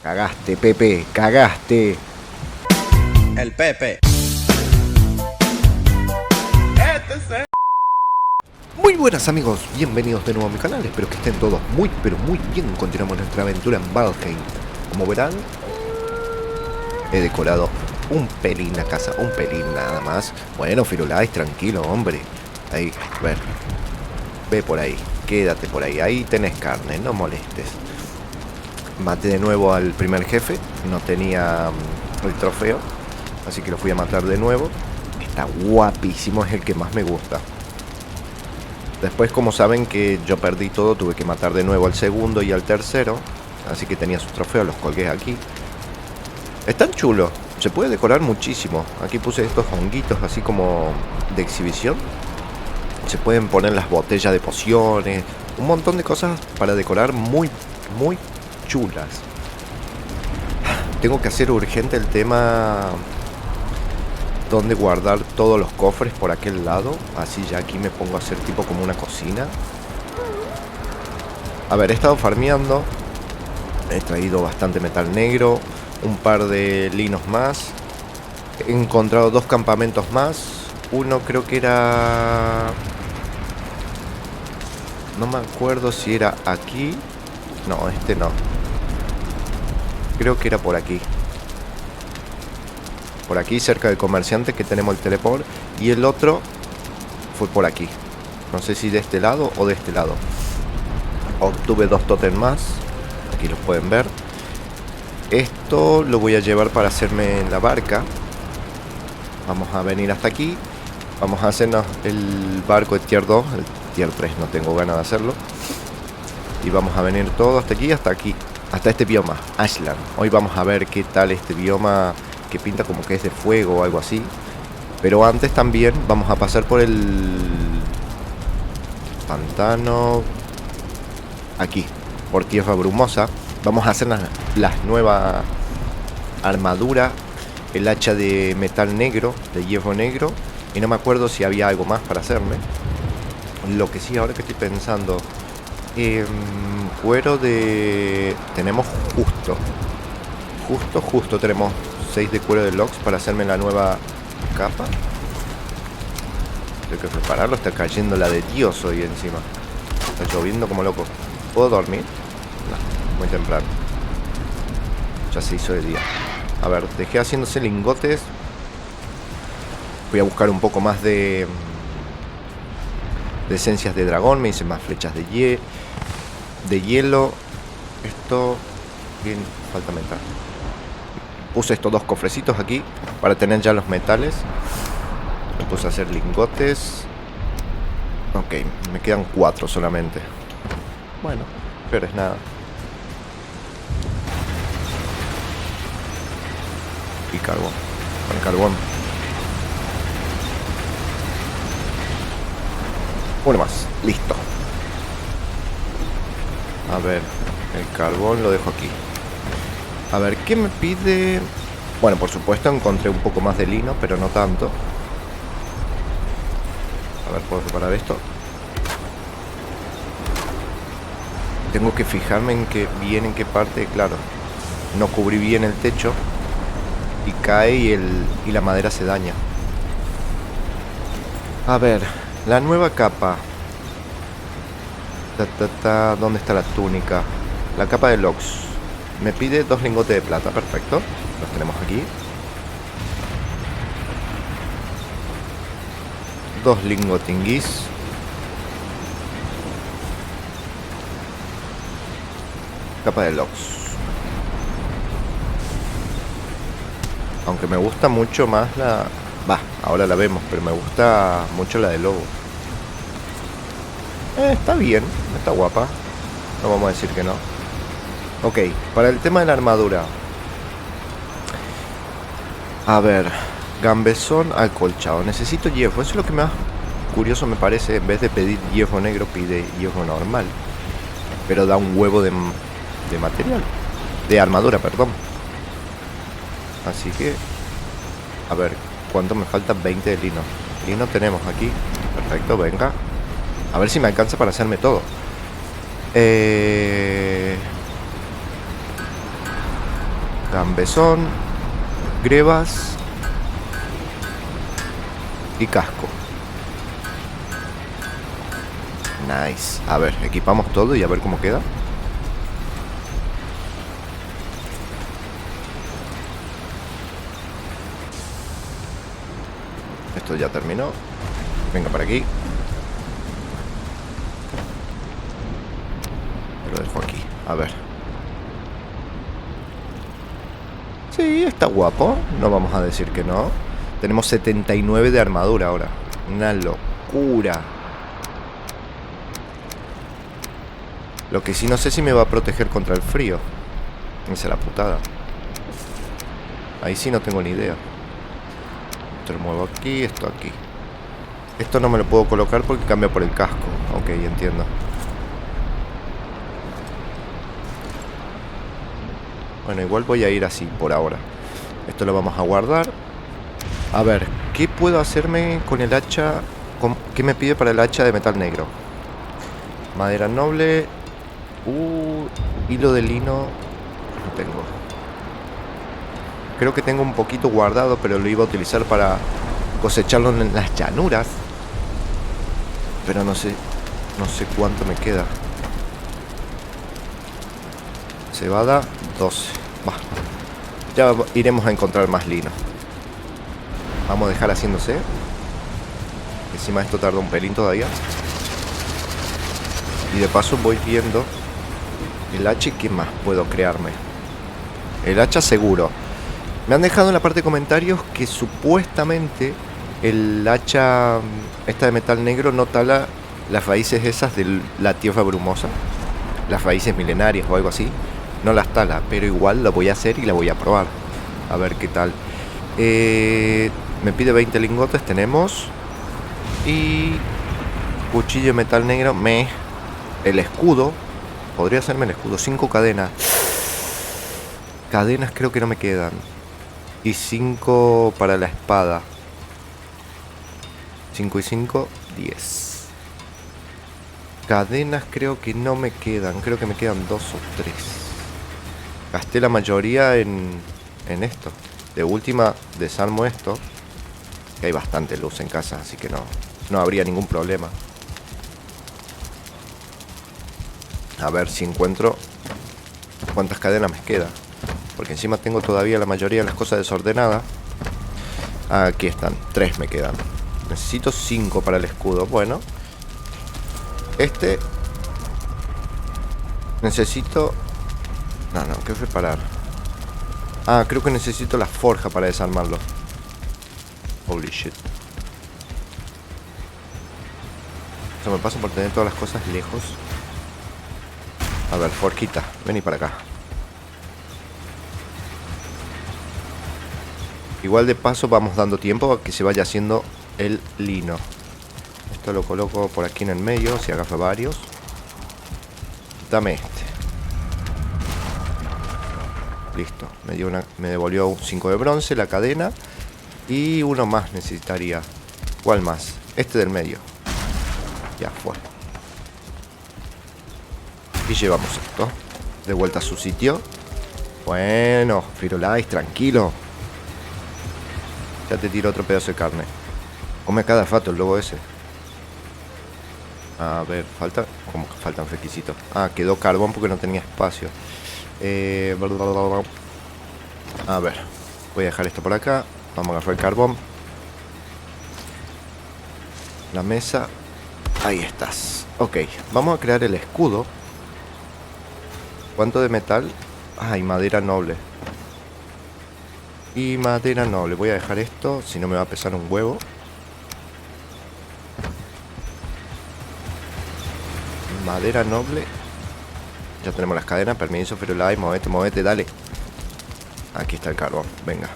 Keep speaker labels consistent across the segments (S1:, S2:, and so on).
S1: Cagaste, Pepe, cagaste.
S2: El Pepe.
S1: Muy buenas amigos, bienvenidos de nuevo a mi canal. Espero que estén todos muy pero muy bien. Continuamos nuestra aventura en Valheim. Como verán, he decorado un pelín la casa, un pelín nada más. Bueno, Firulais, tranquilo, hombre. Ahí, ver. Ve por ahí, quédate por ahí. Ahí tenés carne, no molestes. Maté de nuevo al primer jefe. No tenía el trofeo, así que lo fui a matar de nuevo. Está guapísimo, es el que más me gusta. Después, como saben que yo perdí todo, tuve que matar de nuevo al segundo y al tercero. Así que tenía sus trofeos, los colgué aquí. Están chulos, se puede decorar muchísimo. Aquí puse estos honguitos así como de exhibición. Se pueden poner las botellas de pociones. Un montón de cosas para decorar muy chulas. Tengo que hacer urgente el tema donde guardar todos los cofres por aquel lado. Así ya aquí me pongo a hacer tipo como una cocina. A ver, he estado farmeando. He traído bastante metal negro, un par de linos más. He encontrado 2 campamentos más. Uno creo que era... no me acuerdo si era aquí. No, este no. Creo que era por aquí. Por aquí, cerca del comerciante, que tenemos el teleport. Y el otro fue por aquí. No sé si de este lado o de este lado. Obtuve 2 totems más. Aquí los pueden ver. Esto lo voy a llevar para hacerme en la barca. Vamos a venir hasta aquí. Vamos a hacernos el barco de tier 2. El tier 3 no tengo ganas de hacerlo. Y vamos a venir todo hasta aquí, hasta este bioma, Ashland. Hoy vamos a ver qué tal este bioma, que pinta como que es de fuego o algo así. Pero antes también vamos a pasar por el pantano. Aquí, por tierra brumosa. Vamos a hacer las nuevas armaduras. El hacha de metal negro, de hierro negro. Y no me acuerdo si había algo más para hacerme. Lo que sí, ahora que estoy pensando, cuero de... tenemos justo tenemos 6 de cuero de logs para hacerme la nueva capa. Tengo que prepararlo, está cayendo la de Dios hoy encima. Está lloviendo como loco. ¿Puedo dormir? No, muy temprano. Ya se hizo de día. A ver, dejé haciéndose lingotes. Voy a buscar un poco más de esencias de dragón. Me hice más flechas de hielo. Esto... bien, falta metal. Puse estos 2 cofrecitos aquí para tener ya los metales. Me puse a hacer lingotes. Ok, me quedan 4 solamente. Bueno, pero es nada. Y carbón. Con carbón. Uno más, listo. A ver, el carbón lo dejo aquí. A ver, ¿qué me pide? Bueno, por supuesto encontré un poco más de lino, pero no tanto. A ver, ¿puedo preparar esto? Tengo que fijarme en en qué parte, claro. No cubrí bien el techo. Y cae y la madera se daña. A ver, la nueva capa. ¿Dónde está la túnica? La capa de logs. Me pide 2 lingotes de plata, perfecto. Los tenemos aquí. 2 lingotinguis. Capa de logs. Aunque me gusta mucho más la... va, ahora la vemos, pero me gusta mucho la de lobo. Está bien, está guapa. No vamos a decir que no. Ok, para el tema de la armadura. A ver, gambesón acolchado. Necesito hierro, eso es lo que más curioso me parece. En vez de pedir hierro negro, pide hierro normal. Pero da un huevo de material. De armadura, perdón. Así que... a ver, ¿cuánto me falta? 20 de lino. Lino tenemos aquí. Perfecto, venga. A ver si me alcanza para hacerme todo. Gambesón, grebas y casco. Nice. A ver, equipamos todo y a ver cómo queda. Esto ya terminó. Venga para aquí. Lo dejo aquí. A ver. Sí, está guapo. No vamos a decir que no. Tenemos 79 de armadura ahora. Una locura. Lo que sí no sé si me va a proteger contra el frío. Esa es la putada. Ahí sí no tengo ni idea. Esto lo muevo aquí, esto aquí. Esto no me lo puedo colocar porque cambia por el casco. Ok, entiendo. Bueno, igual voy a ir así por ahora. Esto lo vamos a guardar. A ver, ¿qué puedo hacerme con el hacha? ¿Qué me pide para el hacha de metal negro? Madera noble. Hilo de lino. No tengo. Creo que tengo un poquito guardado, pero lo iba a utilizar para cosecharlo en las llanuras. Pero no sé cuánto me queda. Cebada 12. Bah. Ya iremos a encontrar más lino. Vamos a dejar haciéndose. Encima esto tarda un pelín todavía. Y de paso voy viendo el hacha y qué más puedo crearme. El hacha seguro. Me han dejado en la parte de comentarios que supuestamente el hacha esta de metal negro no tala las raíces esas de la tierra brumosa. Las raíces milenarias o algo así. No las tala, pero igual la voy a hacer y la voy a probar. A ver qué tal. Me pide 20 lingotes, tenemos. Y cuchillo de metal negro. El escudo. Podría hacerme el escudo. 5 cadenas. Cadenas creo que no me quedan. Y 5 para la espada. 5 y 5, 10. Cadenas creo que no me quedan. Creo que me quedan 2 o 3. Gasté la mayoría en esto. De última desarmo esto. Que hay bastante luz en casa, así que no habría ningún problema. A ver si encuentro cuántas cadenas me quedan. Porque encima tengo todavía la mayoría de las cosas desordenadas. Aquí están, 3 me quedan. Necesito 5 para el escudo. Bueno, necesito... No, ¿qué reparar? Creo que necesito la forja para desarmarlo. Holy shit. Eso me pasa por tener todas las cosas lejos. A ver, forquita, vení para acá. Igual de paso vamos dando tiempo a que se vaya haciendo el lino. Esto lo coloco por aquí en el medio, si agarra varios. Dame este. Listo, me devolvió un 5 de bronce, la cadena. Y uno más necesitaría. ¿Cuál más? Este del medio. Ya fue. Y llevamos esto de vuelta a su sitio. Bueno, Firulais, tranquilo. Ya te tiro otro pedazo de carne. Come cada rato el lobo ese. A ver, falta... ¿Cómo que faltan requisitos? Quedó carbón porque no tenía espacio. A ver, voy a dejar esto por acá. Vamos a agarrar el carbón. La mesa. Ahí estás. Ok, vamos a crear el escudo. ¿Cuánto de metal? Y madera noble. Y madera noble. Voy a dejar esto, si no me va a pesar un huevo. Madera noble. Ya tenemos las cadenas. Permiso, Firulais, movete, dale. Aquí está el carbón, venga.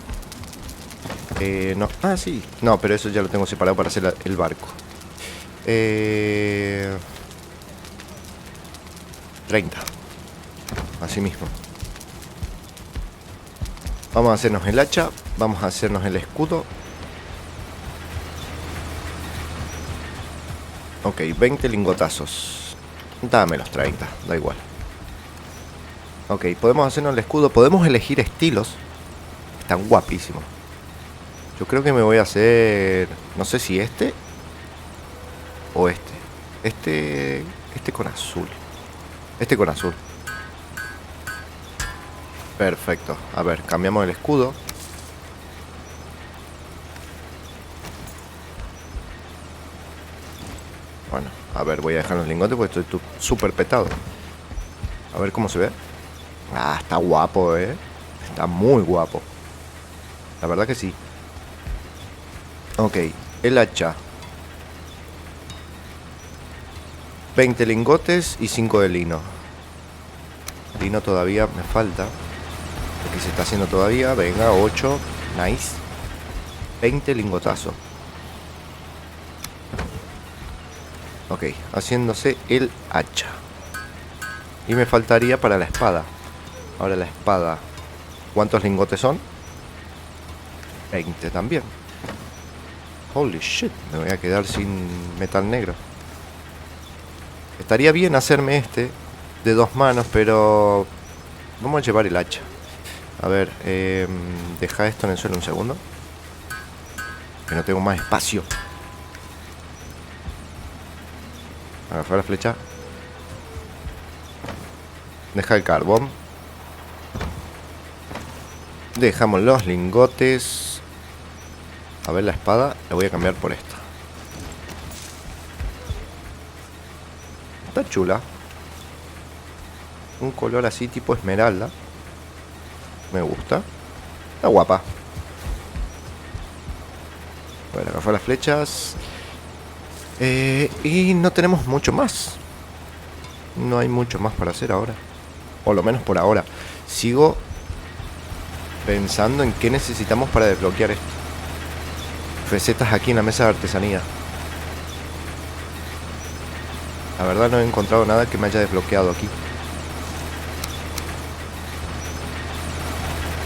S1: No, sí. No, pero eso ya lo tengo separado para hacer el barco. 30. Así mismo. Vamos a hacernos el hacha. Vamos a hacernos el escudo. Ok, 20 lingotazos. Dame los 30, da igual. Ok, podemos hacernos el escudo. Podemos elegir estilos. Están guapísimos. Yo creo que me voy a hacer... No sé si este o este. Este con azul. Este con azul. Perfecto. A ver, cambiamos el escudo. Bueno, a ver, voy a dejar los lingotes porque estoy súper petado. A ver cómo se ve. Ah, está guapo, Está muy guapo. La verdad que sí. Ok, el hacha. 20 lingotes y 5 de lino. Lino todavía me falta. Porque se está haciendo todavía. Venga, 8. Nice. 20 lingotazos. Ok, haciéndose el hacha. Y me faltaría para la espada. Ahora la espada. ¿Cuántos lingotes son? 20 también. Holy shit, me voy a quedar sin metal negro. Estaría bien hacerme este de 2 manos, pero vamos a llevar el hacha. A ver, deja esto en el suelo un segundo. Que no tengo más espacio. Agarra la flecha. Deja el carbón. Dejamos los lingotes. A ver la espada. La voy a cambiar por esta. Está chula. Un color así tipo esmeralda. Me gusta. Está guapa. Bueno, acá fue las flechas. Y no tenemos mucho más. No hay mucho más para hacer ahora. Por lo menos por ahora. Sigo pensando en qué necesitamos para desbloquear esto. Recetas aquí en la mesa de artesanía. La verdad no he encontrado nada que me haya desbloqueado aquí.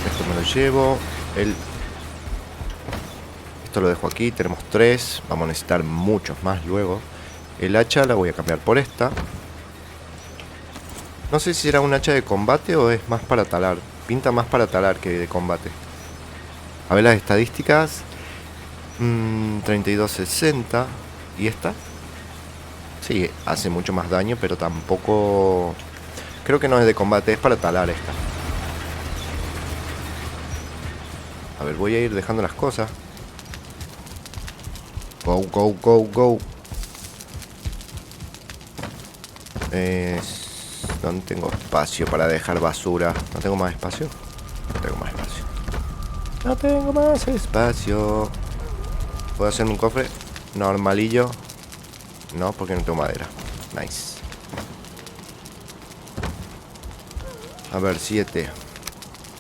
S1: Esto me lo llevo. Esto lo dejo aquí. Tenemos 3. Vamos a necesitar muchos más luego. El hacha la voy a cambiar por esta. No sé si será un hacha de combate o es más para talar. Pinta más para talar que de combate. A ver las estadísticas. 32-60. ¿Y esta? Sí, hace mucho más daño, pero tampoco... Creo que no es de combate, es para talar esta. A ver, voy a ir dejando las cosas. Go, go, go, go. No tengo espacio para dejar basura. ¿No tengo más espacio? No tengo más espacio. No tengo más espacio. ¿Puedo hacerme un cofre normalillo? No, porque no tengo madera. Nice. A ver, 7.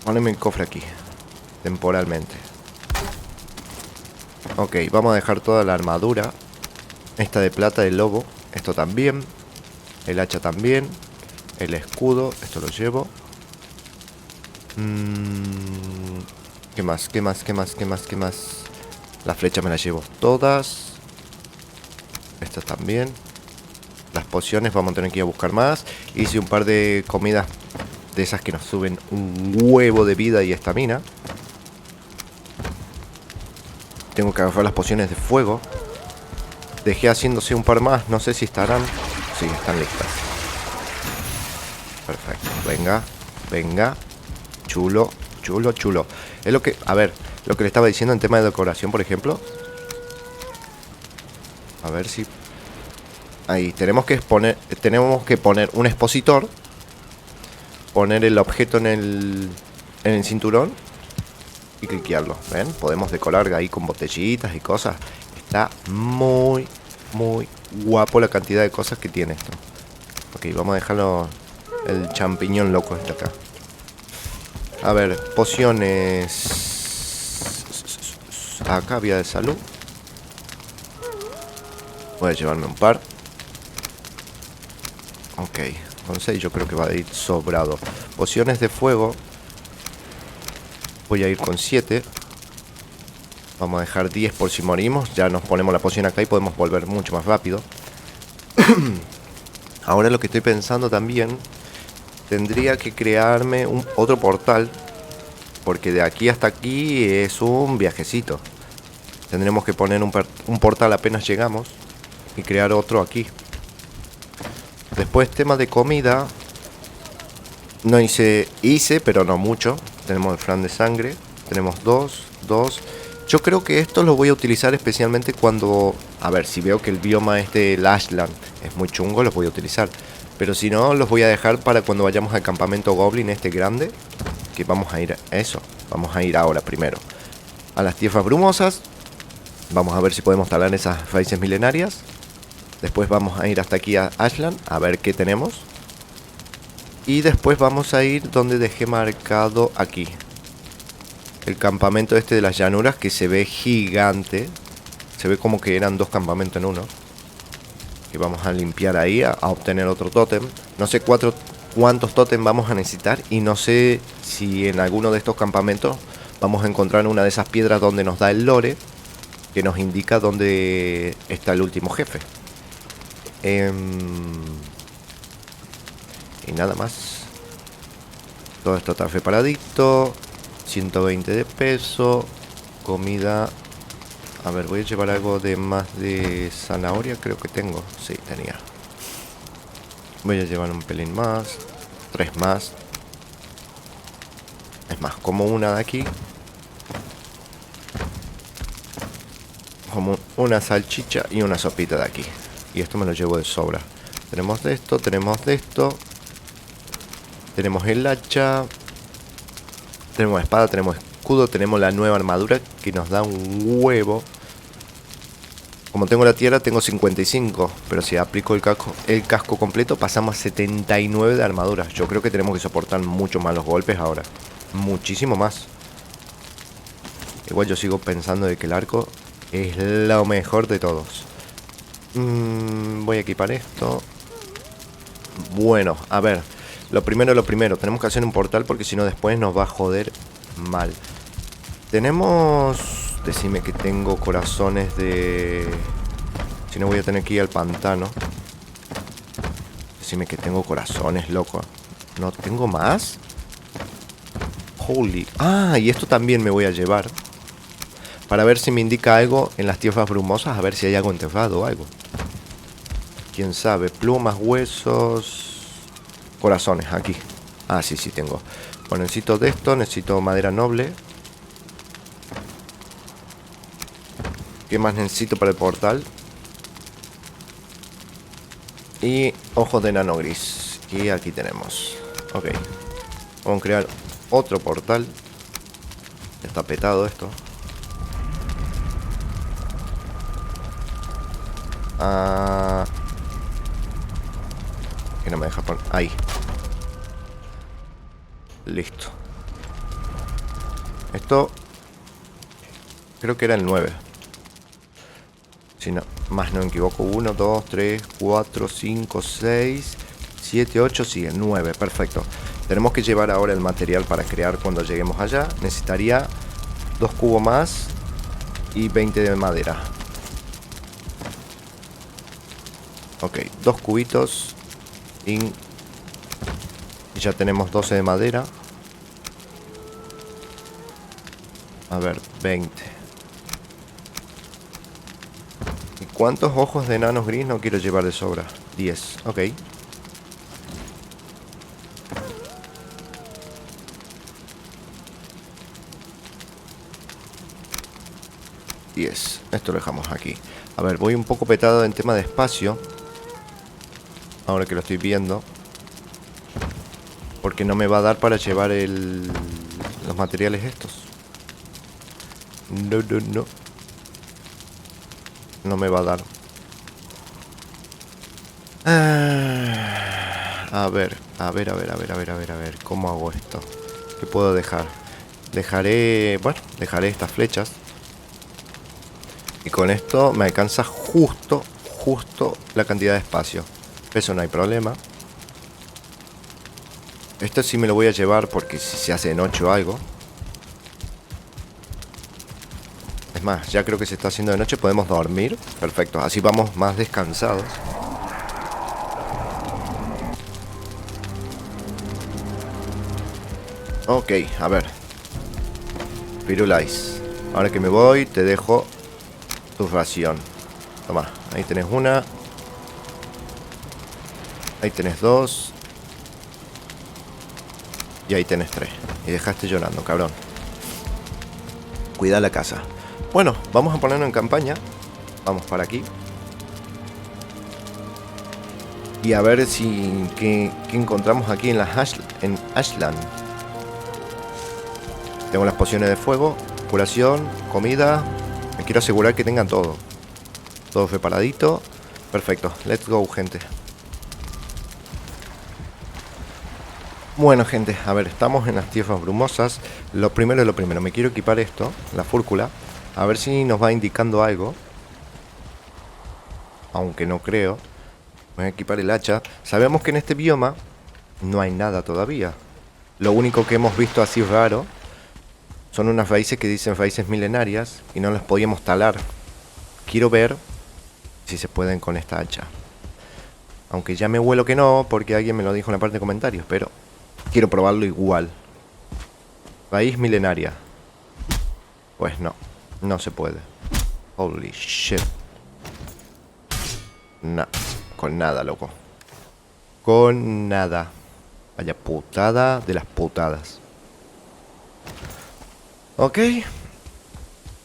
S1: Poneme el cofre aquí. Temporalmente. Ok, vamos a dejar toda la armadura. Esta de plata del lobo. Esto también. El hacha también. El escudo. Esto lo llevo. ¿Qué más? ¿Qué más? ¿Qué más? ¿Qué más? ¿Qué más? Las flechas me las llevo todas. Estas también. Las pociones vamos a tener que ir a buscar más. Hice un par de comidas de esas que nos suben un huevo de vida y estamina. Tengo que agarrar las pociones de fuego. Dejé haciéndose un par más. No sé si estarán. Sí, están listas. Perfecto. Venga. Venga. Chulo. Chulo, chulo. Es lo que... A ver, lo que le estaba diciendo en tema de decoración, por ejemplo. A ver si... Ahí, tenemos que poner un expositor. Poner el objeto en el cinturón. Y cliquearlo, ¿ven? Podemos decorar ahí con botellitas y cosas. Está muy, muy guapo la cantidad de cosas que tiene esto. Ok, vamos a dejarlo... El champiñón loco está acá. A ver, pociones... Acá, vía de salud. Voy a llevarme un par. Ok, con 6 yo creo que va a ir sobrado. Pociones de fuego. Voy a ir con 7. Vamos a dejar 10 por si morimos. Ya nos ponemos la poción acá y podemos volver mucho más rápido. Ahora lo que estoy pensando también... tendría que crearme otro portal, porque de aquí hasta aquí es un viajecito. Tendremos que poner un portal apenas llegamos y crear otro aquí. Después, tema de comida, no hice, pero no mucho. Tenemos el flan de sangre, tenemos dos. Yo creo que esto lo voy a utilizar especialmente cuando, a ver, si veo que el bioma el Ashland es muy chungo, los voy a utilizar. Pero si no, los voy a dejar para cuando vayamos al campamento Goblin grande, que vamos a ir a eso. Vamos a ir ahora primero a las tierras brumosas. Vamos a ver si podemos talar esas raíces milenarias. Después vamos a ir hasta aquí a Ashland a ver qué tenemos. Y después vamos a ir donde dejé marcado aquí. El campamento de las llanuras, que se ve gigante. Se ve como que eran dos campamentos en uno. Que vamos a limpiar ahí a obtener otro tótem. No sé cuántos tótem vamos a necesitar. Y no sé si en alguno de estos campamentos vamos a encontrar una de esas piedras donde nos da el lore, que nos indica dónde está el último jefe. Y nada más. Todo esto está preparadito. 120 de peso. Comida. A ver, voy a llevar algo de más de zanahoria. Creo que tengo. Sí, tenía. Voy a llevar un pelín más. 3 más. Es más, como una de aquí. Como una salchicha y una sopita de aquí. Y esto me lo llevo de sobra. Tenemos de esto, tenemos de esto. Tenemos el hacha. Tenemos espada, tenemos escudo. Tenemos la nueva armadura que nos da un huevo. Como tengo la tierra, tengo 55. Pero si aplico el casco completo, pasamos a 79 de armadura. Yo creo que tenemos que soportar mucho más los golpes ahora. Muchísimo más. Igual yo sigo pensando de que el arco es lo mejor de todos. Voy a equipar esto. Bueno, a ver. Lo primero. Tenemos que hacer un portal porque si no después nos va a joder mal. Tenemos... Decime que tengo corazones de... Si no voy a tener que ir al pantano. Decime que tengo corazones, loco. ¿No tengo más? Holy... Ah, y esto también me voy a llevar. Para ver si me indica algo en las tierras brumosas. A ver si hay algo enterrado o algo. Quién sabe. Plumas, huesos... Corazones, aquí. Ah, sí, tengo. Bueno, necesito de esto. Necesito madera noble. ¿Qué más necesito para el portal? Y ojos de enano gris. Y aquí tenemos. Ok. Vamos a crear otro portal. Está petado esto. Que no me deja poner. Ahí. Listo. Esto creo que era el 9. Si no, más no me equivoco. 1, 2, 3, 4, 5, 6, 7, 8. Sí, el 9. Perfecto. Tenemos que llevar ahora el material para crear cuando lleguemos allá. Necesitaría 2 cubos más y 20 de madera. Ok, 2 cubitos. Y ya tenemos 12 de madera. A ver, 20. ¿Y cuántos ojos de enanos gris no quiero llevar de sobra? 10, ok. Esto lo dejamos aquí. A ver, voy un poco petado en tema de espacio. Ahora que lo estoy viendo. Porque no me va a dar para llevar los materiales estos. No. No me va a dar. A ver. ¿Cómo hago esto? ¿Qué puedo dejar? Dejaré estas flechas. Y con esto me alcanza justo la cantidad de espacio. Eso no hay problema. Esto sí me lo voy a llevar porque si se hace de noche o algo. Es más, ya creo que se está haciendo de noche. Podemos dormir. Perfecto, así vamos más descansados. Ok, a ver. Firulais. Ahora que me voy, te dejo tu ración. Toma, ahí tenés una. Ahí tenés dos. Y ahí tenés tres. Y dejaste llorando, cabrón. Cuida la casa. Bueno, vamos a ponernos en campaña. Vamos para aquí. Y a ver si... ¿Qué encontramos aquí en en Ashland? Tengo las pociones de fuego, curación, comida. Me quiero asegurar que tengan todo. Todo preparadito. Perfecto, let's go, gente. Bueno, gente, a ver, estamos en las tierras brumosas. Lo primero es lo primero, me quiero equipar esto, la fúrcula. A ver si nos va indicando algo. Aunque no creo. Voy a equipar el hacha. Sabemos que en este bioma no hay nada todavía. Lo único que hemos visto así raro son unas raíces que dicen raíces milenarias y no las podíamos talar. Quiero ver si se pueden con esta hacha. Aunque ya me huelo que no, porque alguien me lo dijo en la parte de comentarios, pero quiero probarlo igual. Raíz milenaria. Pues no, no se puede. Holy shit. No, con nada, loco. Con nada. Vaya putada de las putadas. Ok.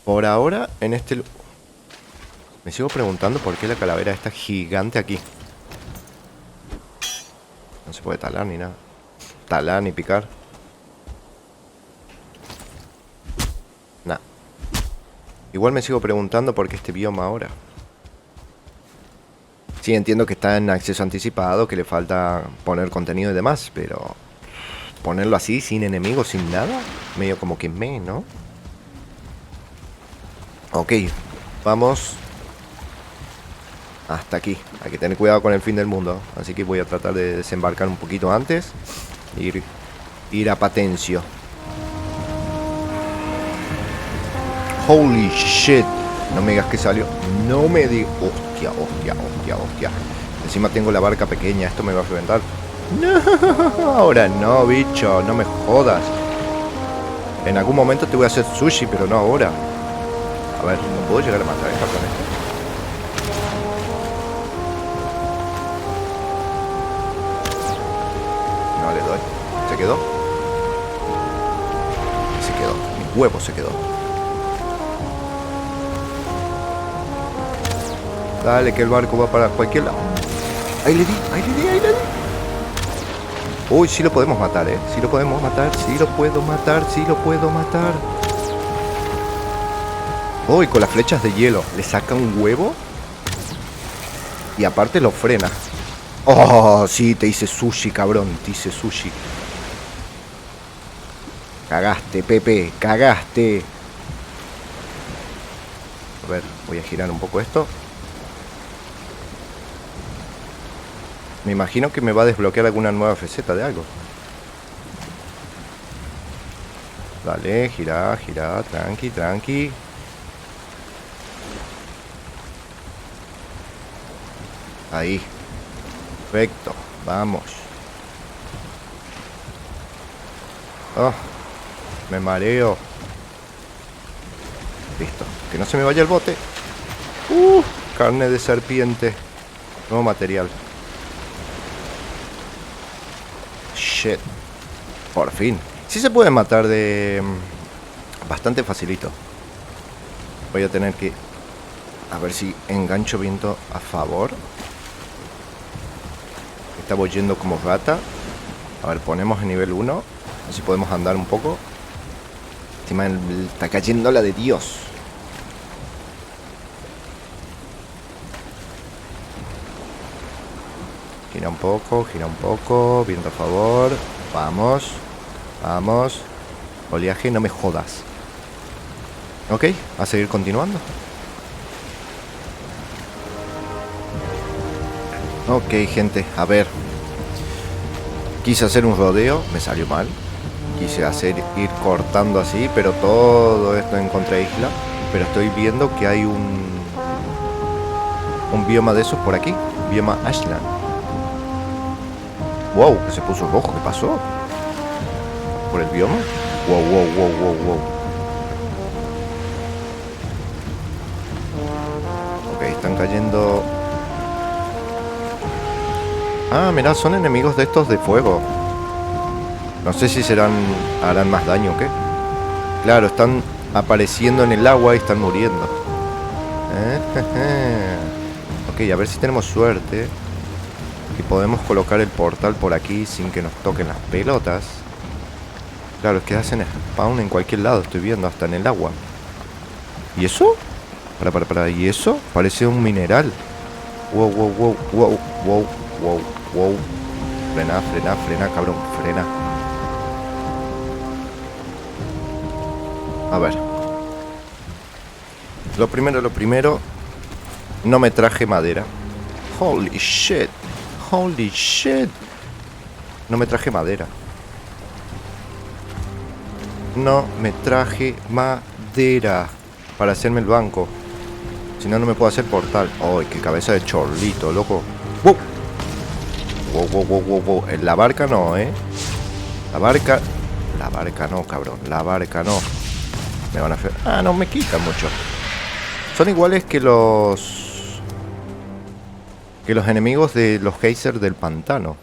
S1: Por ahora, en este... Me sigo preguntando por qué la calavera está gigante aquí. No se puede talar ni nada. Talar ni picar. Nah. Igual me sigo preguntando por qué este bioma ahora. Sí, entiendo que está en acceso anticipado, que le falta poner contenido y demás, pero... ponerlo así, sin enemigos, sin nada, medio como que ¿no? Ok, vamos hasta aquí. Hay que tener cuidado con el fin del mundo, así que voy a tratar de desembarcar un poquito antes. Ir a Patencio. Holy shit. No me digas que salió. No me digas. Hostia, hostia, hostia, hostia. Encima tengo la barca pequeña, esto me va a reventar. No, ahora no, bicho, no me jodas. En algún momento te voy a hacer sushi, pero no ahora. A ver, no puedo llegar a matar a esta con esto. No le doy. ¿Se quedó? Se quedó. Mi huevo se quedó. Dale, que el barco va para cualquier lado. Ahí le di, ahí le di, ahí le di. Uy, sí lo podemos matar, sí lo podemos matar, sí lo puedo matar, sí lo puedo matar. Uy, con las flechas de hielo le saca un huevo. Y aparte lo frena. Oh, sí, te hice sushi, cabrón, te hice sushi. Cagaste, Pepe, cagaste. A ver, voy a girar un poco esto. Me imagino que me va a desbloquear alguna nueva receta de algo. Dale, gira, gira, tranqui, tranqui. Ahí. Perfecto, vamos. Oh, me mareo. Listo, que no se me vaya el bote. Carne de serpiente. Nuevo material. Shit. Por fin. Sí se puede matar de... bastante facilito. Voy a tener que... a ver si engancho viento a favor. Estaba yendo como rata. A ver, ponemos en nivel 1. A ver si podemos andar un poco. Encima está cayendo la de Dios. Gira un poco, viento a favor. Vamos, vamos. Oleaje, no me jodas. Ok, a seguir continuando. Ok, gente, a ver. Quise hacer un rodeo, me salió mal. Quise ir cortando así, pero todo esto en contraisla. Pero estoy viendo que hay un bioma de esos por aquí. Bioma Ashland. Wow, que se puso rojo, ¿qué pasó? ¿Por el bioma? Wow, wow, wow, wow, wow. Ok, están cayendo. Ah, mirá, son enemigos de estos de fuego. No sé si harán más daño o qué. Claro, están apareciendo en el agua y están muriendo. Ok, a ver si tenemos suerte y podemos colocar el portal por aquí sin que nos toquen las pelotas. Claro, es que hacen spawn en cualquier lado, estoy viendo, hasta en el agua. ¿Y eso? Para, ¿y eso? Parece un mineral. Wow, wow, wow, wow, wow, wow, wow. Frena, frena, frena, cabrón, frena. A ver. Lo primero. No me traje madera. Holy shit. Holy shit. No me traje madera. No me traje madera para hacerme el banco. Si no, no me puedo hacer portal. ¡Ay, qué cabeza de chorlito, loco! ¡Wow! ¡Wow, wow, wow, wow, wow! En la barca no, ¿eh? La barca no, cabrón. La barca no. Me van a hacer... Ah, no, me quitan mucho. Son iguales que los enemigos de los geysers del pantano.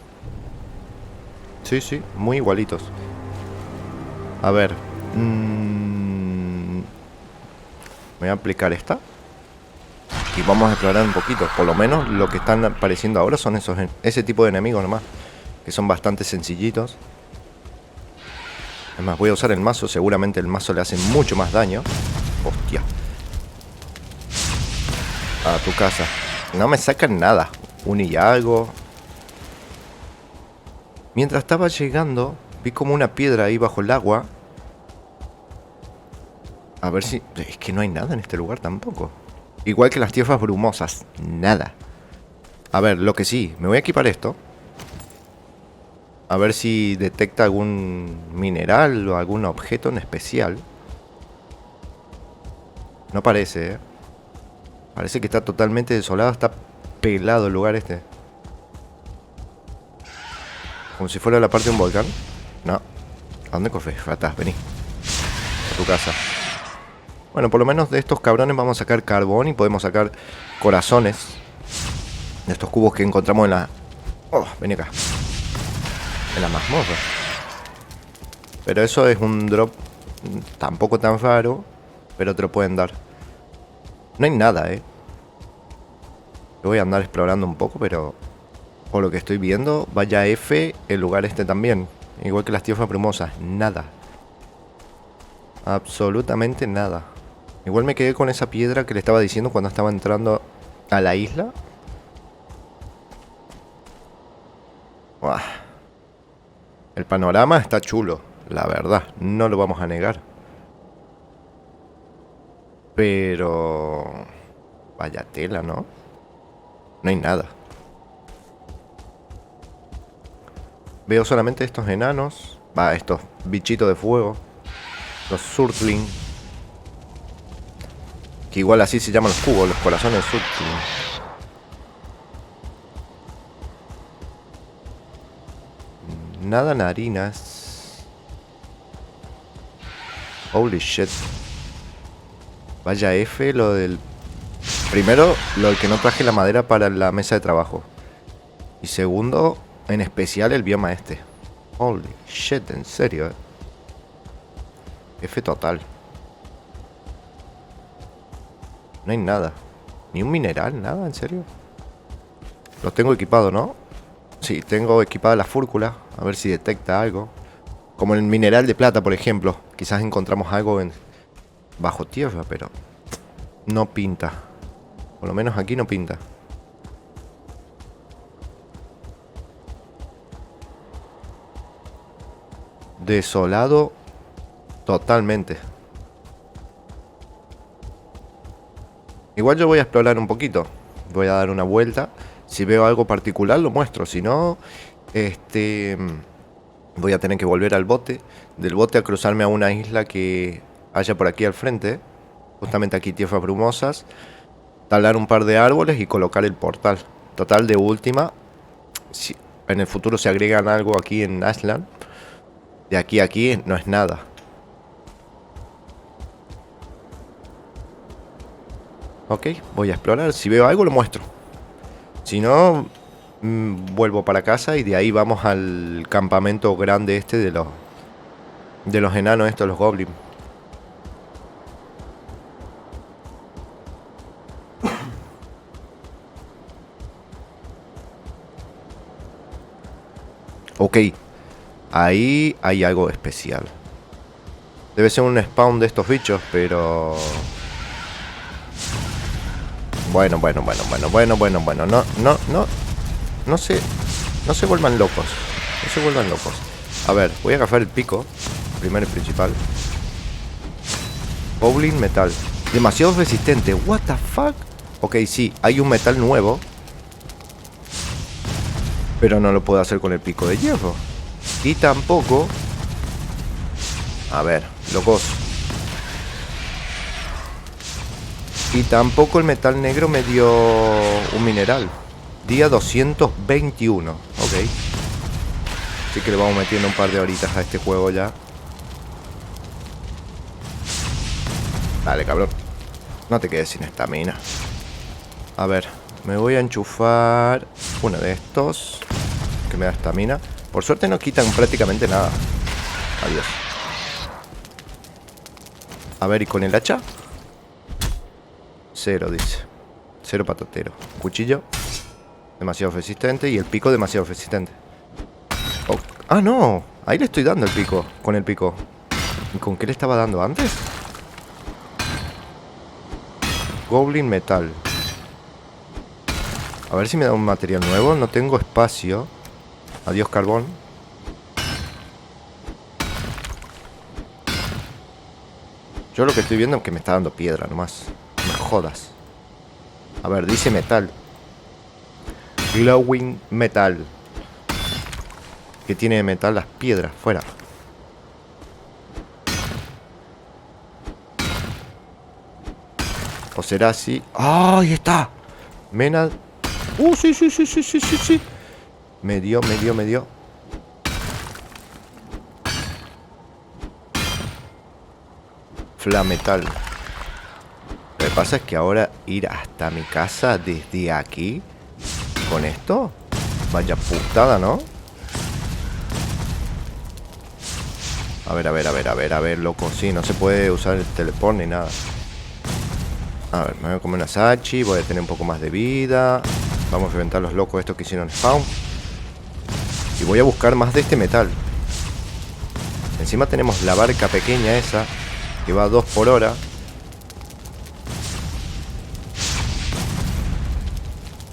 S1: Sí, sí, muy igualitos. A ver. Me voy a aplicar esta. Y vamos a explorar un poquito. Por lo menos lo que están apareciendo ahora son ese tipo de enemigos nomás. Que son bastante sencillitos. Es más, voy a usar el mazo. Seguramente el mazo le hace mucho más daño. Hostia. A tu casa. No me sacan nada. Un y algo. Mientras estaba llegando, vi como una piedra ahí bajo el agua. A ver si... Es que no hay nada en este lugar tampoco. Igual que las tierras brumosas. Nada. A ver, lo que sí. Me voy a equipar esto. A ver si detecta algún mineral o algún objeto en especial. No parece, ¿eh? Parece que está totalmente desolado. Está pelado el lugar este. Como si fuera la parte de un volcán. No. ¿A dónde corres, ratas? Vení. A tu casa. Bueno, por lo menos de estos cabrones vamos a sacar carbón y podemos sacar corazones. De estos cubos que encontramos en la... Oh, vení acá. En la mazmorra. Pero eso es un drop tampoco tan raro, pero te lo pueden dar. No hay nada, Yo voy a andar explorando un poco, pero por lo que estoy viendo, vaya F el lugar este también. Igual que las tierras brumosas. Nada. Absolutamente nada. Igual me quedé con esa piedra que le estaba diciendo cuando estaba entrando a la isla. Uah. El panorama está chulo, la verdad. No lo vamos a negar. Pero... Vaya tela, ¿no? No hay nada. Veo solamente estos enanos. Estos bichitos de fuego. Los Surtling. Que igual así se llaman los cubos, los corazones Surtling. Nada en harinas. Holy shit. Vaya F lo del... Primero, lo del que no traje la madera para la mesa de trabajo. Y segundo, en especial el bioma este. Holy shit, en serio, F total. No hay nada. Ni un mineral, nada, en serio. Los tengo equipados, ¿no? Sí, tengo equipada la fúrcula. A ver si detecta algo. Como el mineral de plata, por ejemplo. Quizás encontramos algo bajo tierra, pero no pinta. Por lo menos aquí no pinta. Desolado totalmente. Igual yo voy a explorar un poquito. Voy a dar una vuelta. Si veo algo particular lo muestro. Si no, voy a tener que volver al bote. Del bote a cruzarme a una isla que haya por aquí al frente. Justamente aquí tierras brumosas. Talar un par de árboles y colocar el portal. Total, de última, si en el futuro se agregan algo aquí en Ashland, De aquí a aquí no es nada. Ok, voy a explorar. Si veo algo lo muestro. Si no, vuelvo para casa y de ahí vamos al campamento grande este de los enanos estos, los goblins. Ok, ahí hay algo especial. Debe ser un spawn de estos bichos, pero... Bueno. No se vuelvan locos. No se vuelvan locos. A ver, voy a agarrar el pico. Primero y principal. Goblin metal. Demasiado resistente. What the fuck? Ok, sí, hay un metal nuevo. Pero no lo puedo hacer con el pico de hierro. Y tampoco... A ver, locos. Y tampoco el metal negro me dio un mineral. Día 221. Ok. Así que le vamos metiendo un par de horitas a este juego ya. Dale, cabrón. No te quedes sin estamina. A ver, me voy a enchufar uno de estos que me da estamina. Por suerte no quitan prácticamente nada. Adiós. A ver, ¿y con el hacha? 0, dice. 0 patatero. Cuchillo. Demasiado resistente. Y el pico demasiado resistente. Oh. Ah, no. Ahí le estoy dando el pico. Con el pico. ¿Y con qué le estaba dando antes? Goblin metal. A ver si me da un material nuevo. No tengo espacio. Adiós, carbón. Yo lo que estoy viendo es que me está dando piedra nomás. No me jodas. A ver, dice metal. Glowing metal. ¿Qué tiene de metal las piedras? Fuera. ¿O será así? ¡Ah! ¡Ahí está! Mena... sí. Me dio. Flametal. Lo que pasa es que ahora ir hasta mi casa desde aquí con esto, vaya putada, ¿no? A ver, loco. Sí, no se puede usar el teleport ni nada. A ver, me voy a comer una sachi. Voy a tener un poco más de vida. Vamos a reventar los locos estos que hicieron spawn. Y voy a buscar más de este metal. Encima tenemos la barca pequeña esa, que va a 2 por hora.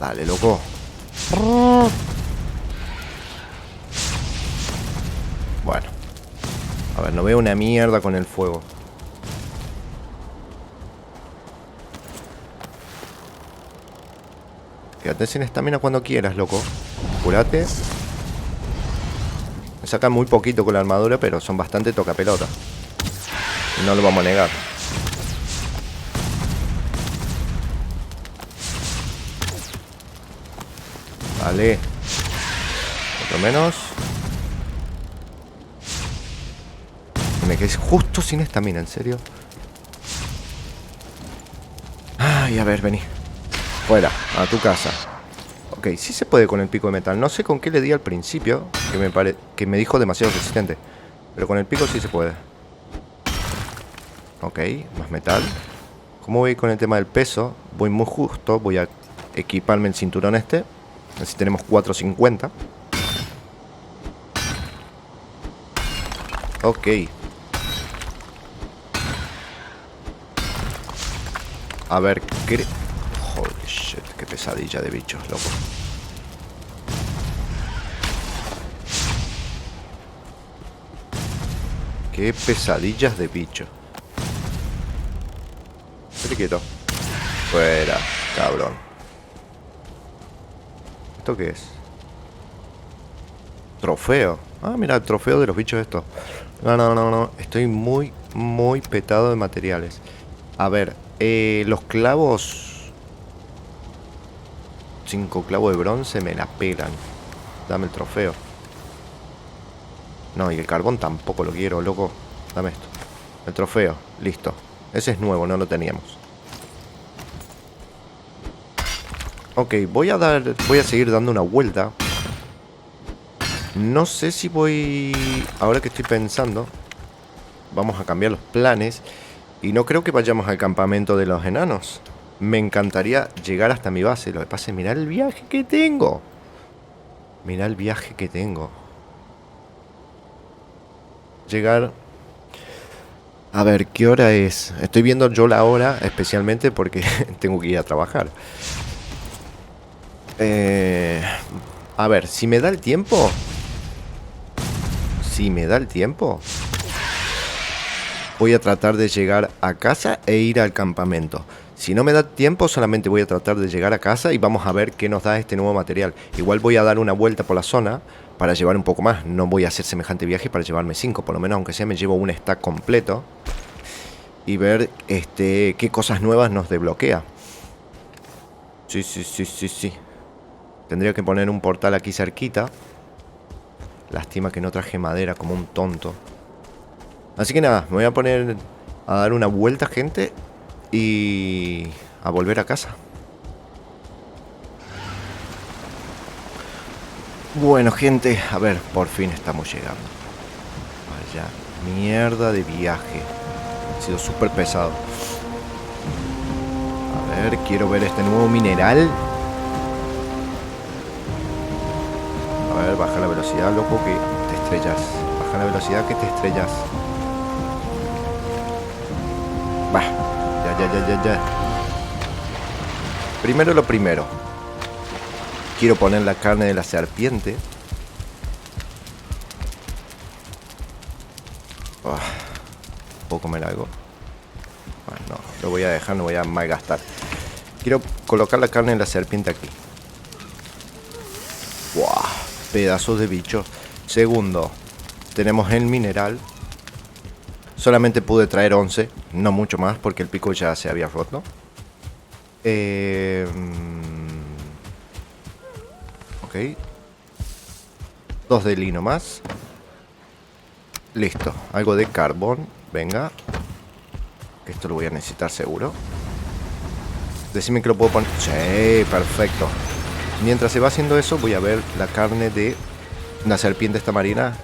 S1: Dale, loco. Bueno. A ver, no veo una mierda con el fuego. Quédate sin estamina cuando quieras, loco. Curate. Me sacan muy poquito con la armadura, pero son bastante tocapelota. No lo vamos a negar. Vale. Otro menos. Y me quedé justo sin estamina, ¿en serio? Ay, a ver, vení. Fuera, a tu casa. Ok, sí se puede con el pico de metal. No sé con qué le di al principio, que me dijo demasiado resistente. Pero con el pico sí se puede. Ok, más metal. ¿Cómo voy con el tema del peso? Voy muy justo. Voy a equiparme el cinturón este. Así tenemos 450. Ok. A ver, ¿qué? Holy shit, qué pesadilla de bichos, loco. Qué pesadillas de bichos. Estate quieto. Fuera, cabrón. ¿Esto qué es? Trofeo. Ah, mira, el trofeo de los bichos estos. No. Estoy muy petado de materiales. A ver, los clavos... 5 clavos de bronce me la pegan. Dame el trofeo. No, y el carbón tampoco lo quiero, loco. Dame esto. El trofeo, listo. Ese es nuevo, no lo teníamos. Ok, voy a seguir dando una vuelta. No sé si voy... Ahora que estoy pensando, vamos a cambiar los planes. Y no creo que vayamos al campamento de los enanos. Me encantaría llegar hasta mi base. Lo que pasa es, mirá el viaje que tengo. Mirá el viaje que tengo. Llegar... A ver, ¿qué hora es? Estoy viendo yo la hora, especialmente porque tengo que ir a trabajar. A ver, si me da el tiempo... Si me da el tiempo... Voy a tratar de llegar a casa e ir al campamento. Si no me da tiempo, solamente voy a tratar de llegar a casa y vamos a ver qué nos da este nuevo material. Igual voy a dar una vuelta por la zona para llevar un poco más. No voy a hacer semejante viaje para llevarme 5. Por lo menos, aunque sea, me llevo un stack completo. Y ver qué cosas nuevas nos desbloquea. Sí. Tendría que poner un portal aquí cerquita. Lástima que no traje madera como un tonto. Así que nada, me voy a poner a dar una vuelta, gente. Y a volver a casa. Bueno, gente, a ver, por fin estamos llegando. Vaya mierda de viaje. Ha sido súper pesado. A ver, quiero ver este nuevo mineral. A ver, baja la velocidad, loco, que te estrellas. Baja la velocidad, que te estrellas. Va, ya. Primero lo primero. Quiero poner la carne de la serpiente. ¿Puedo comer algo? Bueno, no, lo voy a dejar, no voy a malgastar. Quiero colocar la carne de la serpiente aquí. ¡Wow! Pedazos de bicho. Segundo, tenemos el mineral. Solamente pude traer 11, no mucho más, porque el pico ya se había roto. Ok. 2 de lino más. Listo. Algo de carbón. Venga. Esto lo voy a necesitar seguro. Decime que lo puedo poner. Sí, perfecto. Mientras se va haciendo eso, voy a ver la carne de la serpiente esta marina.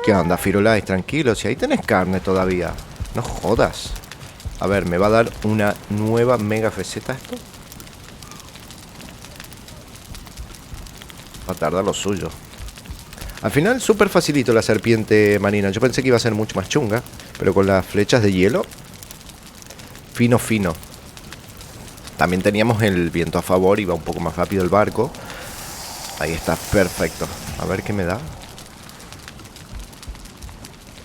S1: ¿Qué onda, Firulais? Tranquilo, si ahí tenés carne todavía. No jodas. A ver, ¿me va a dar una nueva mega receta esto? Va a tardar lo suyo. Al final, súper facilito la serpiente marina. Yo pensé que iba a ser mucho más chunga, pero con las flechas de hielo, fino. También teníamos el viento a favor, iba un poco más rápido el barco. Ahí está, perfecto. A ver qué me da.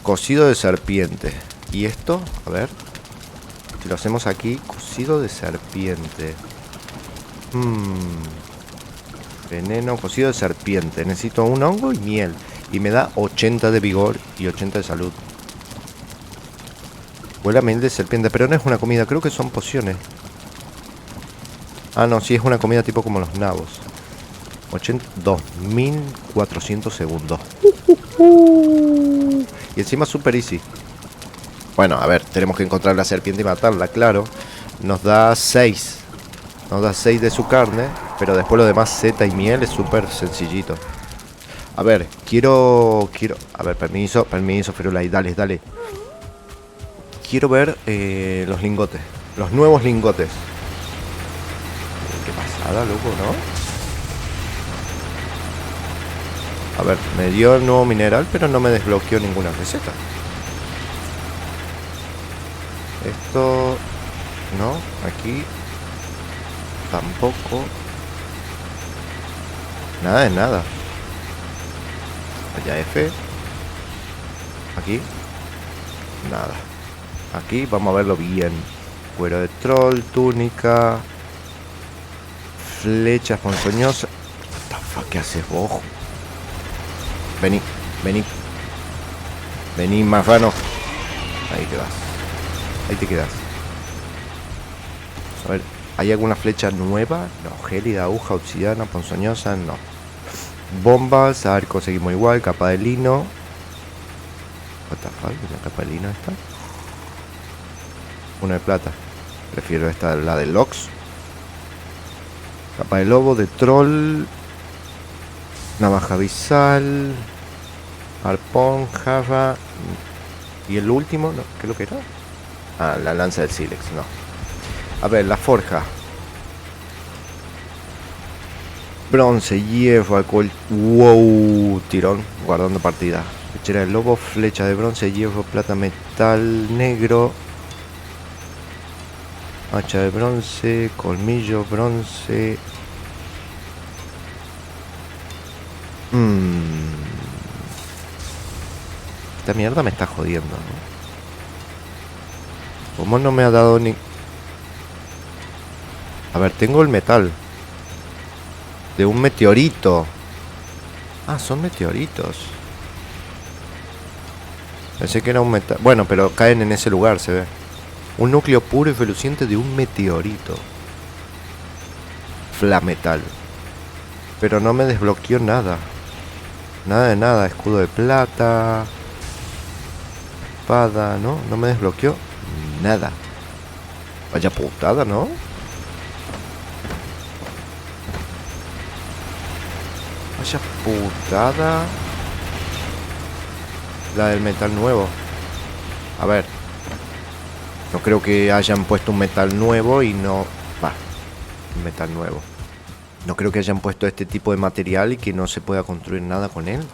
S1: Cocido de serpiente. ¿Y esto? A ver. Si lo hacemos aquí. Cocido de serpiente. Veneno, cocido de serpiente. Necesito un hongo y miel. Y me da 80 de vigor y 80 de salud. Huele a miel de serpiente. Pero no es una comida, creo que son pociones. Ah, no, sí es una comida tipo como los nabos. 2400 segundos. Y encima super easy. Bueno, a ver, tenemos que encontrar la serpiente y matarla, claro. Nos da 6. Nos da 6 de su carne. Pero después lo demás, seta y miel, es súper sencillito. A ver, quiero... A ver, permiso, Firulais, dale. Quiero ver los lingotes. Los nuevos lingotes. Qué pasada, loco, ¿no? A ver, me dio el nuevo mineral, pero no me desbloqueó ninguna receta. Esto... no, aquí... tampoco. Nada de nada. Allá F. Aquí. Nada. Aquí vamos a verlo bien. Cuero de troll, túnica. Flechas ponzoñosas. What the fuck, ¿qué haces vos? Vení. Vení, marrano. Ahí te vas. Ahí te quedas. A ver, ¿hay alguna flecha nueva? No, gélida, aguja, obsidiana, ponzoñosa, no. Bombas, arco, seguimos igual, capa de lino. What the fuck, ¿la capa de lino esta? Una de plata. Prefiero esta, la de Lox. Capa de lobo, de troll. Navaja abisal. Arpón, jarra. Y el último, no, ¿qué es lo que era? Ah, la lanza del sílex, no. A ver, la forja. Bronce, hierro, alcohol. Wow, tirón, guardando partida. Lechera del lobo, flecha de bronce, hierro, plata, metal, negro. Hacha de bronce, colmillo, bronce. Esta mierda me está jodiendo, ¿no? ¿Cómo no me ha dado ni...? A ver, tengo el metal de un meteorito. Ah, son meteoritos. Pensé que era un metal. Bueno, pero caen en ese lugar, se ve. Un núcleo puro y reluciente de un meteorito. Flametal. Pero no me desbloqueó nada. Nada de nada. Escudo de plata. Espada, ¿no? No me desbloqueó nada. Vaya putada, ¿no? Vaya putada. La del metal nuevo. A ver. No creo que hayan puesto un metal nuevo y no... Va, un metal nuevo. No creo que hayan puesto este tipo de material y que no se pueda construir nada con él.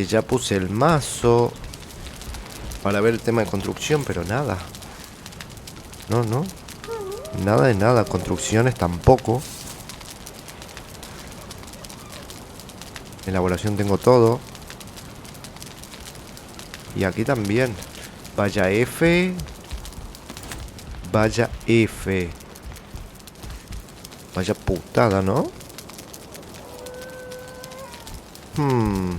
S1: Ya puse el mazo para ver el tema de construcción, pero nada. No. Nada de nada. Construcciones tampoco. Elaboración tengo todo. Y aquí también. Vaya F. Vaya F. Vaya putada, ¿no? ¿En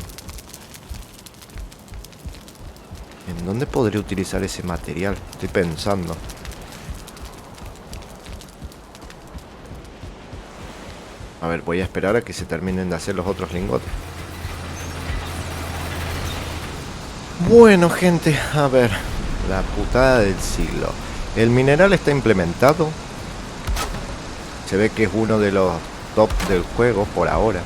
S1: dónde podré utilizar ese material? Estoy pensando. A ver, voy a esperar a que se terminen de hacer los otros lingotes. Bueno, gente, a ver. La putada del siglo. El mineral está implementado. Se ve que es uno de los top del juego por ahora.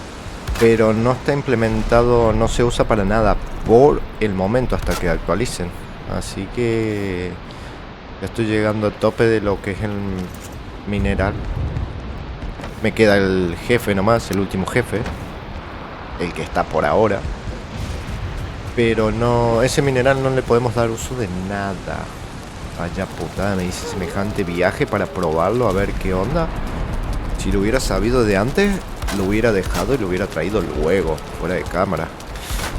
S1: Pero no está implementado, no se usa para nada por el momento hasta que actualicen. Así que ya estoy llegando al tope de lo que es el mineral. Me queda el jefe nomás, el último jefe. El que está por ahora. Pero no, ese mineral no le podemos dar uso de nada. Vaya putada, me hice semejante viaje para probarlo, a ver qué onda. Si lo hubiera sabido de antes, lo hubiera dejado y lo hubiera traído luego, fuera de cámara.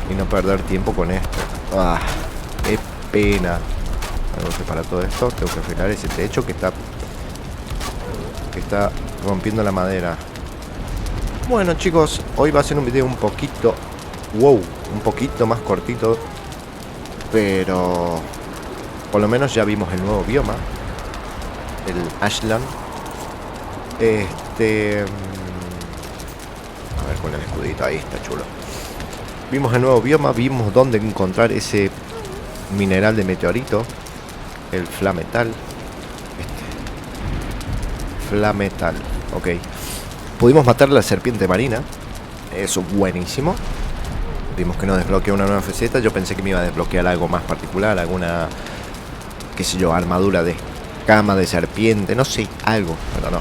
S1: Y no perder tiempo con esto. Ah, qué pena. Tengo que para todo esto, tengo que afilar ese techo que está rompiendo la madera. Bueno, chicos, hoy va a ser un video un poquito... Wow, un poquito más cortito. Pero... por lo menos ya vimos el nuevo bioma. El Ashland. A ver, con el escudito, ahí está chulo. Vimos el nuevo bioma, vimos dónde encontrar ese mineral de meteorito. El flametal. Flametal, ok. Pudimos matar a la serpiente marina. Eso, buenísimo. Vimos que nos desbloqueó una nueva faceta. Yo pensé que me iba a desbloquear algo más particular. Alguna, qué sé yo, armadura de cama de serpiente. No sé, algo, pero no.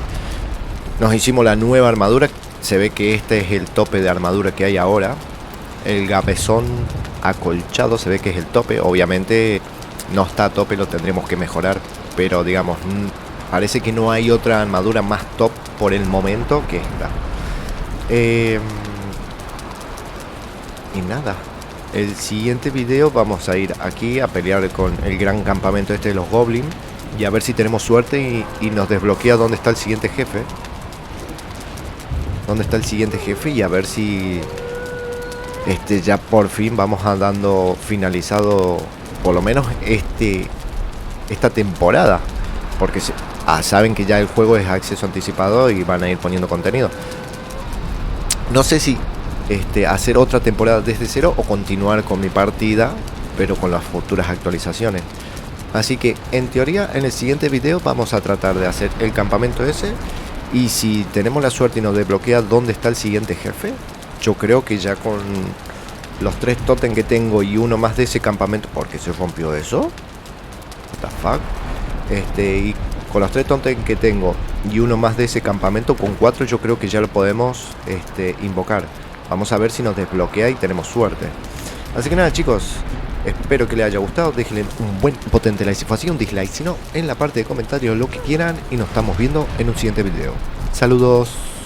S1: Nos hicimos la nueva armadura. Se ve que este es el tope de armadura que hay ahora. El gabezón acolchado se ve que es el tope. Obviamente no está a tope, lo tendremos que mejorar. Pero digamos, parece que no hay otra armadura más top por el momento que esta. Y nada, el siguiente video vamos a ir aquí a pelear con el gran campamento este de los goblins. Y a ver si tenemos suerte y nos desbloquea dónde está el siguiente jefe. Dónde está el siguiente jefe y a ver si ya por fin vamos a dando finalizado por lo menos esta temporada. Porque saben que ya el juego es acceso anticipado y van a ir poniendo contenido. No sé si hacer otra temporada desde cero o continuar con mi partida pero con las futuras actualizaciones. Así que en teoría en el siguiente video vamos a tratar de hacer el campamento ese, y si tenemos la suerte y nos desbloquea dónde está el siguiente jefe, yo creo que ya con los 3 totem que tengo y uno más de ese campamento, porque se rompió eso, what the fuck, y con los 3 totem que tengo y uno más de ese campamento, con 4 yo creo que ya lo podemos invocar. Vamos a ver si nos desbloquea y tenemos suerte. Así que nada, chicos, espero que les haya gustado. Déjenle un buen potente like si fue así, un dislike si no, en la parte de comentarios lo que quieran, y nos estamos viendo en un siguiente video. Saludos.